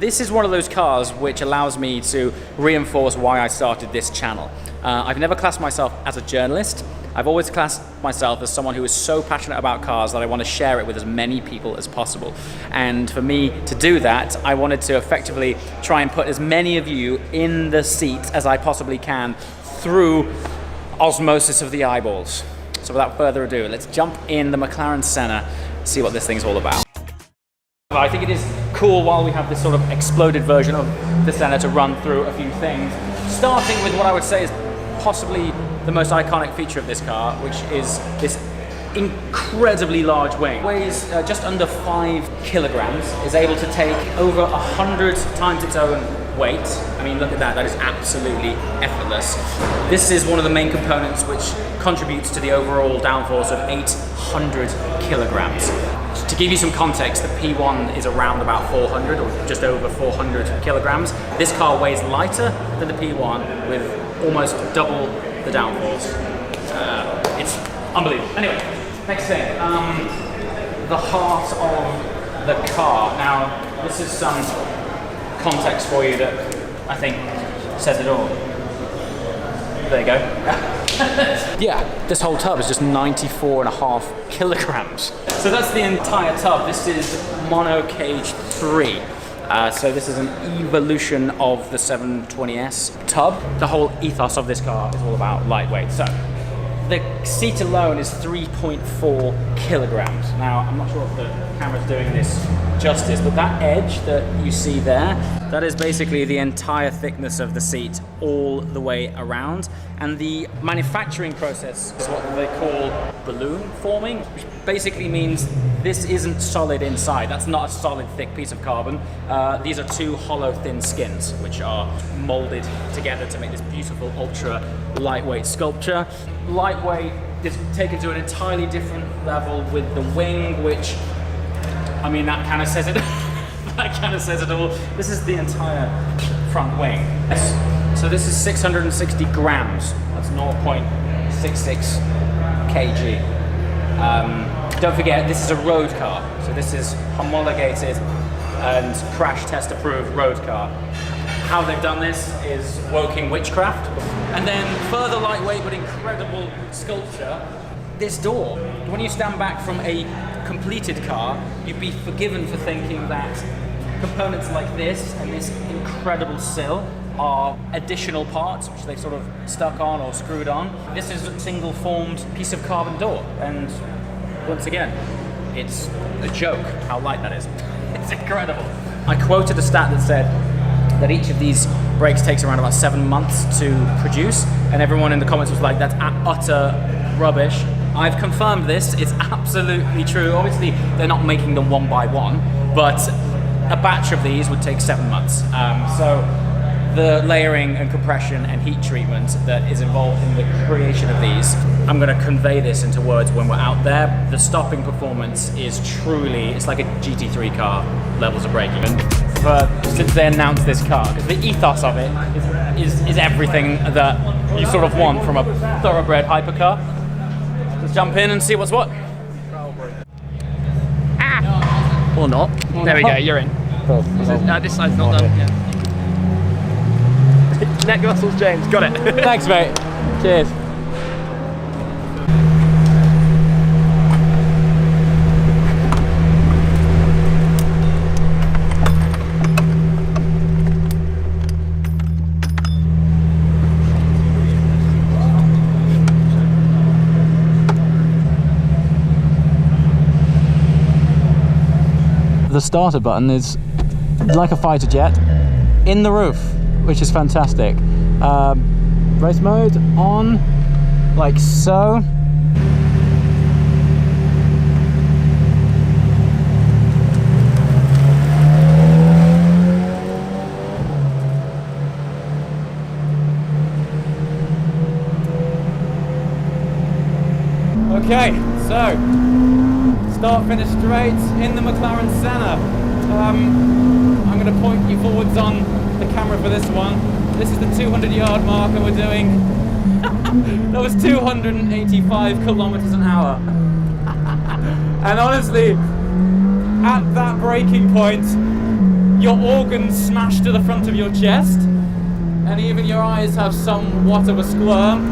This is one of those cars which allows me to reinforce why I started this channel. I've never classed myself as a journalist. I've always classed myself as someone who is so passionate about cars that I want to share it with as many people as possible. And for me to do that, I wanted to effectively try and put as many of you in the seat as I possibly can through osmosis of the eyeballs. So without further ado, let's jump in the Mcalren Senna, see what this thing's all about. I think it is cool while we have this sort of exploded version of the Senna to run through a few things, starting with what I would say is possibly the most iconic feature of this car, which is this incredibly large wing. It weighs just under 5 kilograms, is able to take over 100 times its own weight. I mean, look at that, that is absolutely effortless. This is one of the main components which contributes to the overall downforce of 800 kilograms. To give you some context, the P1 is around about 400 or just over 400 kilograms. This car weighs lighter than the P1 with almost double the downforce. It's unbelievable. Anyway, next thing, the heart of the car. Now, this is some context for you that I think says it all. There you go. Yeah, this whole tub is just 94.5 kilograms. So that's the entire tub. This is mono cage 3. So this is an evolution of the 720S tub. The whole ethos of this car is all about lightweight. So the seat alone is 3.4 kilograms. Now, I'm not sure if the camera's doing this justice, but that edge that you see there, that is basically the entire thickness of the seat all the way around. And the manufacturing process is what they call balloon forming, which basically means this isn't solid inside. That's not a solid thick piece of carbon. These are two hollow thin skins, which are molded together to make this beautiful ultra lightweight sculpture. Lightweight is taken to an entirely different level with the wing, which, I mean, that kind of says it. That kind of says it all. This is the entire front wing. So this is 660 grams. That's 0.66 kg. Don't forget, this is a road car. So this is homologated and crash test approved road car. How they've done this is Woking witchcraft. And then further lightweight but incredible sculpture, this door. When you stand back from a completed car, you'd be forgiven for thinking that components like this and this incredible sill are additional parts which they've sort of stuck on or screwed on. This is a single formed piece of carbon door, and once again, it's a joke how light that is. It's incredible. I quoted a stat that said that each of these brakes takes around about 7 months to produce, and everyone in the comments was like, that's utter rubbish. I've confirmed this, it's absolutely true. Obviously, they're not making them one by one, but a batch of these would take 7 months. So the layering and compression and heat treatment that is involved in the creation of these, I'm going to convey this into words when we're out there. The stopping performance is truly, it's like a GT3 car levels of braking. And since they announced this car, because the ethos of it is everything that you sort of want from a thoroughbred hypercar. Let's jump in and see what's what. Ah! Or not. There we go, you're in. No, this side's not done. Yeah. Neck muscles, James. Got it. Thanks, mate. Cheers. The starter button is like a fighter jet in the roof, which is fantastic. Race mode on, like so. Okay, so start finish straight in the Mcalren Senna. I'm going to point you forwards on the camera for this one. This is the 200-yard marker we're doing. That was 285 kilometers an hour. And honestly, at that braking point, your organs smash to the front of your chest, and even your eyes have somewhat of a squirm.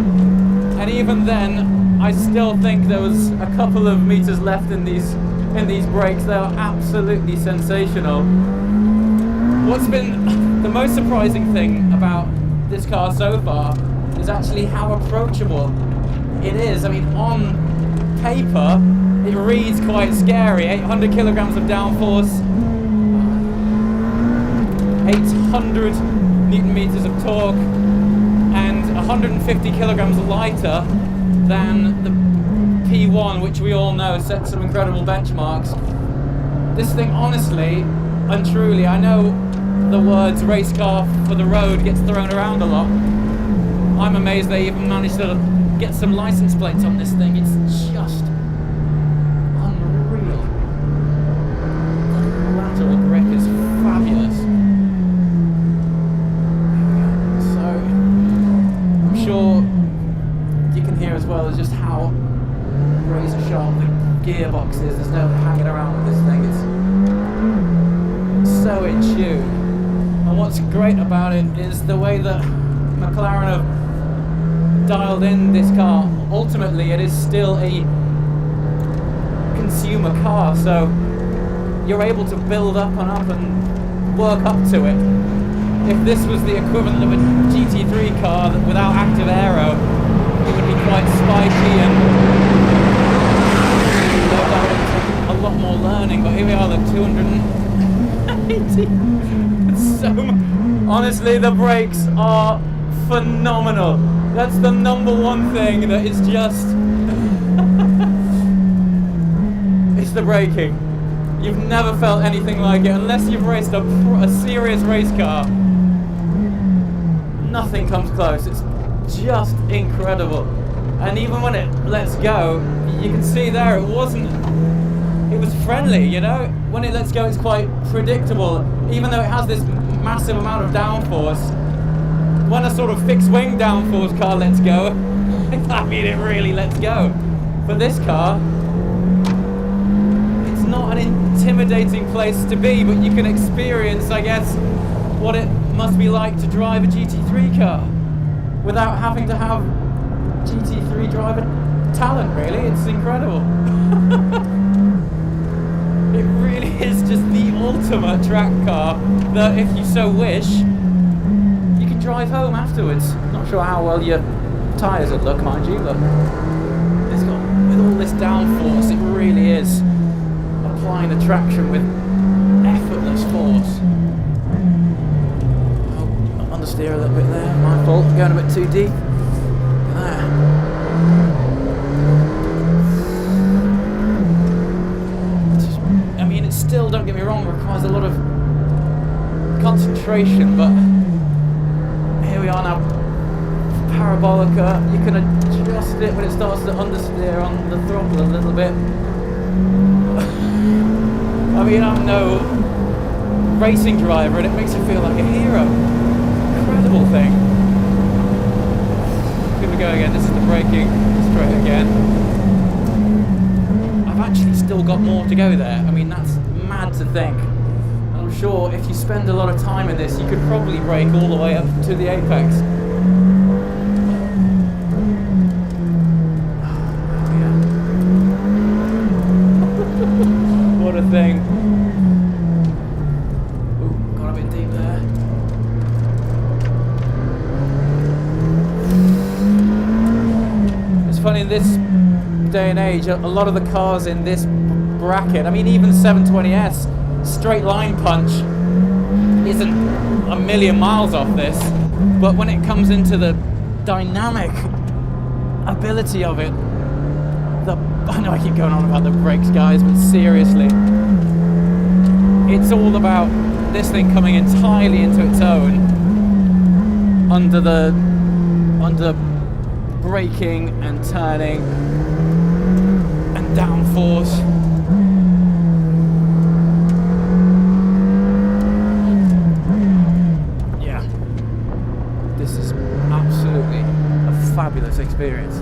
And even then, I still think there was a couple of meters left in these brakes. They are absolutely sensational. What's been the most surprising thing about this car so far is actually how approachable it is. I mean, on paper, it reads quite scary. 800 kilograms of downforce, 800 newton meters of torque, and 150 kilograms lighter than the P1, which we all know set some incredible benchmarks. This thing, honestly and truly, I know the words race car for the road gets thrown around a lot. I'm amazed they even managed to get some license plates on this thing. It's just unreal. The lateral grip is fabulous. So I'm sure you can hear as well as just how razor sharp the gearbox is. There's no hanging around with this thing. It's so in tune. And what's great about it is the way that McLaren have dialed in this car. Ultimately, it is still a consumer car, so you're able to build up and up and work up to it. If this was the equivalent of a GT3 car without active aero, it would be quite spiky and a lot more learning. But here we are, at 280. So honestly, the brakes are phenomenal. That's the number one thing that is just it's the braking. You've never felt anything like it unless you've raced a serious race car. Nothing comes close. It's just incredible. And even when it lets go, you can see there it was friendly, you know? When it lets go, it's quite predictable. Even though it has this massive amount of downforce, when a sort of fixed wing downforce car lets go, I mean, it really lets go. But this car, it's not an intimidating place to be, but you can experience, I guess, what it must be like to drive a GT3 car without having to have GT3 driver talent, really. It's incredible. It really is just the ultimate track car that, if you so wish, you can drive home afterwards. Not sure how well your tyres would look, mind you, but it's got, with all this downforce, it really is applying the traction with effortless force. Oh, understeer a little bit there, my fault, going a bit too deep. There. Still, don't get me wrong, requires a lot of concentration, but here we are now. Parabolica, you can adjust it when it starts to understeer on the throttle a little bit. I mean, I'm no racing driver and it makes you feel like a hero. Incredible thing. Here we go again, this is the braking, straight again. I've actually still got more to go there. I mean, that's mad to think. I'm sure if you spend a lot of time in this, you could probably brake all the way up to the apex. What a thing. Ooh, got a bit deep there. It's funny, in this day and age, a lot of the cars in this bracket, I mean, even 720S straight line punch isn't a million miles off this, but when it comes into the dynamic ability of it, I know I keep going on about the brakes, guys, but seriously, it's all about this thing coming entirely into its own under braking and turning and downforce. Yeah, this is absolutely a fabulous experience.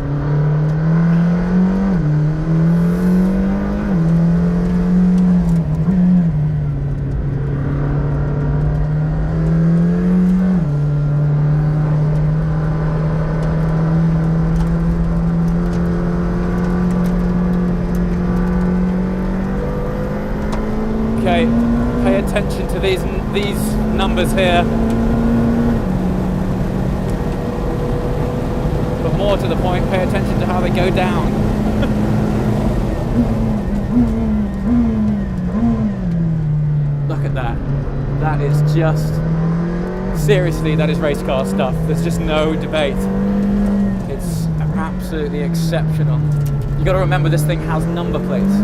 to these numbers here. But more to the point, pay attention to how they go down. Look at that. That is just, seriously, that is race car stuff. There's just no debate. It's absolutely exceptional. You got to remember this thing has number plates.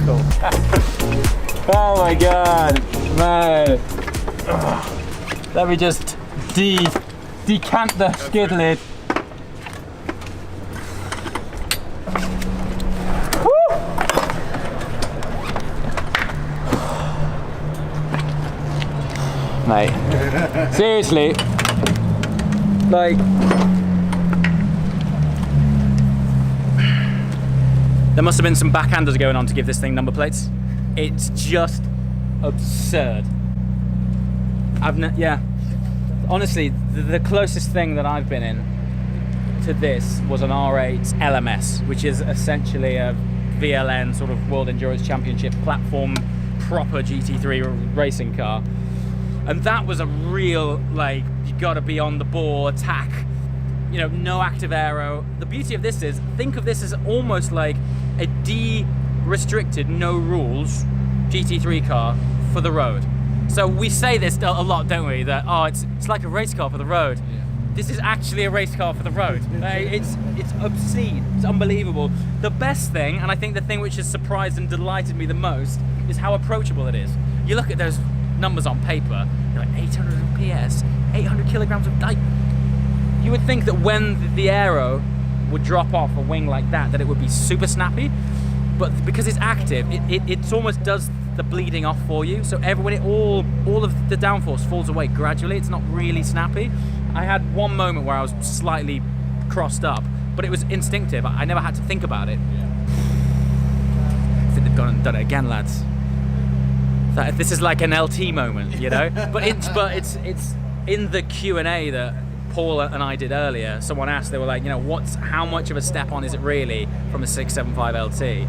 Cool. Oh my god, man. Ugh. Let me just decant the skid lid. Mate, seriously, like, there must have been some backhanders going on to give this thing number plates. It's just absurd. Yeah, honestly, the closest thing that I've been in to this was an R8 LMS, which is essentially a VLN sort of World Endurance Championship platform, proper GT3 racing car. And that was a real, like, you gotta be on the ball, attack, you know, no active aero. The beauty of this is, think of this as almost like a de-restricted, no rules GT3 car for the road. So we say this a lot, don't we? That, oh, it's like a race car for the road. Yeah. This is actually a race car for the road. It's obscene, it's unbelievable. The best thing, and I think the thing which has surprised and delighted me the most, is how approachable it is. You look at those numbers on paper, you're like 800 PS, 800 kilograms of like, you would think that when the aero would drop off a wing like that it would be super snappy, but because it's active, it almost does the bleeding off for you. So when all of the downforce falls away gradually, it's not really snappy. I had one moment where I was slightly crossed up, but it was instinctive. I never had to think about it. Yeah. I think they've gone and done it again, lads. This is like an LT moment, you know. but it's in the Q&A that Paul and I did earlier. Someone asked, they were like, you know, how much of a step on is it really from a 675 LT?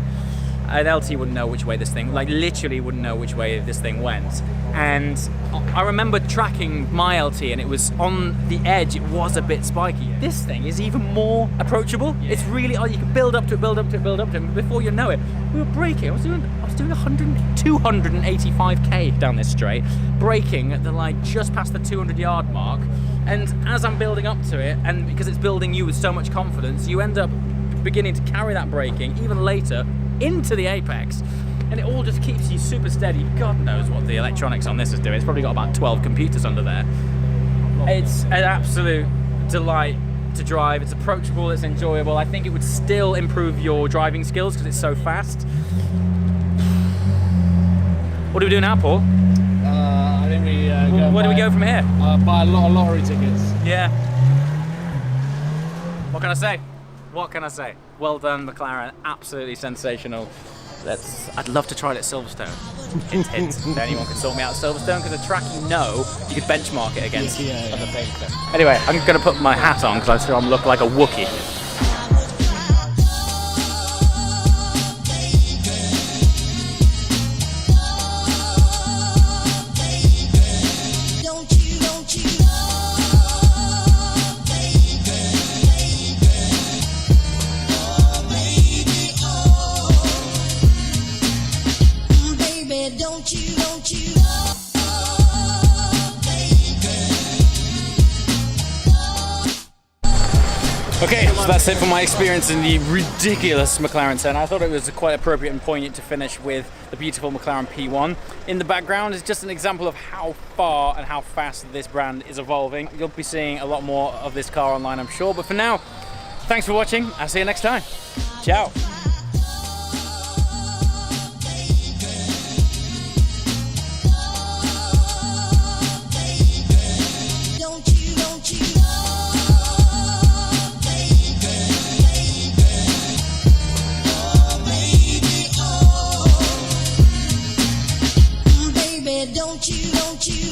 An LT wouldn't know which way this thing, like literally wouldn't know which way this thing went. And I remember tracking my LT, and it was on the edge, it was a bit spiky. This thing is even more approachable. Yeah. It's really, you can build up to it, build up to it, build up to it. Before you know it, we were braking. I was doing 285k down this straight, braking at the, like, just past the 200-yard mark. And as I'm building up to it, and because it's building you with so much confidence, you end up beginning to carry that braking even later into the apex, and it all just keeps you super steady. God knows what the electronics on this is doing. It's probably got about 12 computers under there. It's an absolute delight to drive. It's approachable, it's enjoyable. I think it would still improve your driving skills because it's so fast. What do we do now, Paul? I think we where do we go from here? Buy a lot of lottery tickets. Yeah. What can I say? What can I say? Well done, Mcalren. Absolutely sensational. I'd love to try it at Silverstone. Hint. If anyone can sort me out at Silverstone, because a track you could benchmark it against other things. So. Anyway, I'm going to put my hat on because I look like a Wookiee. Okay, so that's it for my experience in the ridiculous Mcalren Senna. I thought it was quite appropriate and poignant to finish with the beautiful McLaren P1. In the background is just an example of how far and how fast this brand is evolving. You'll be seeing a lot more of this car online, I'm sure. But for now, thanks for watching. I'll see you next time. Ciao. Don't you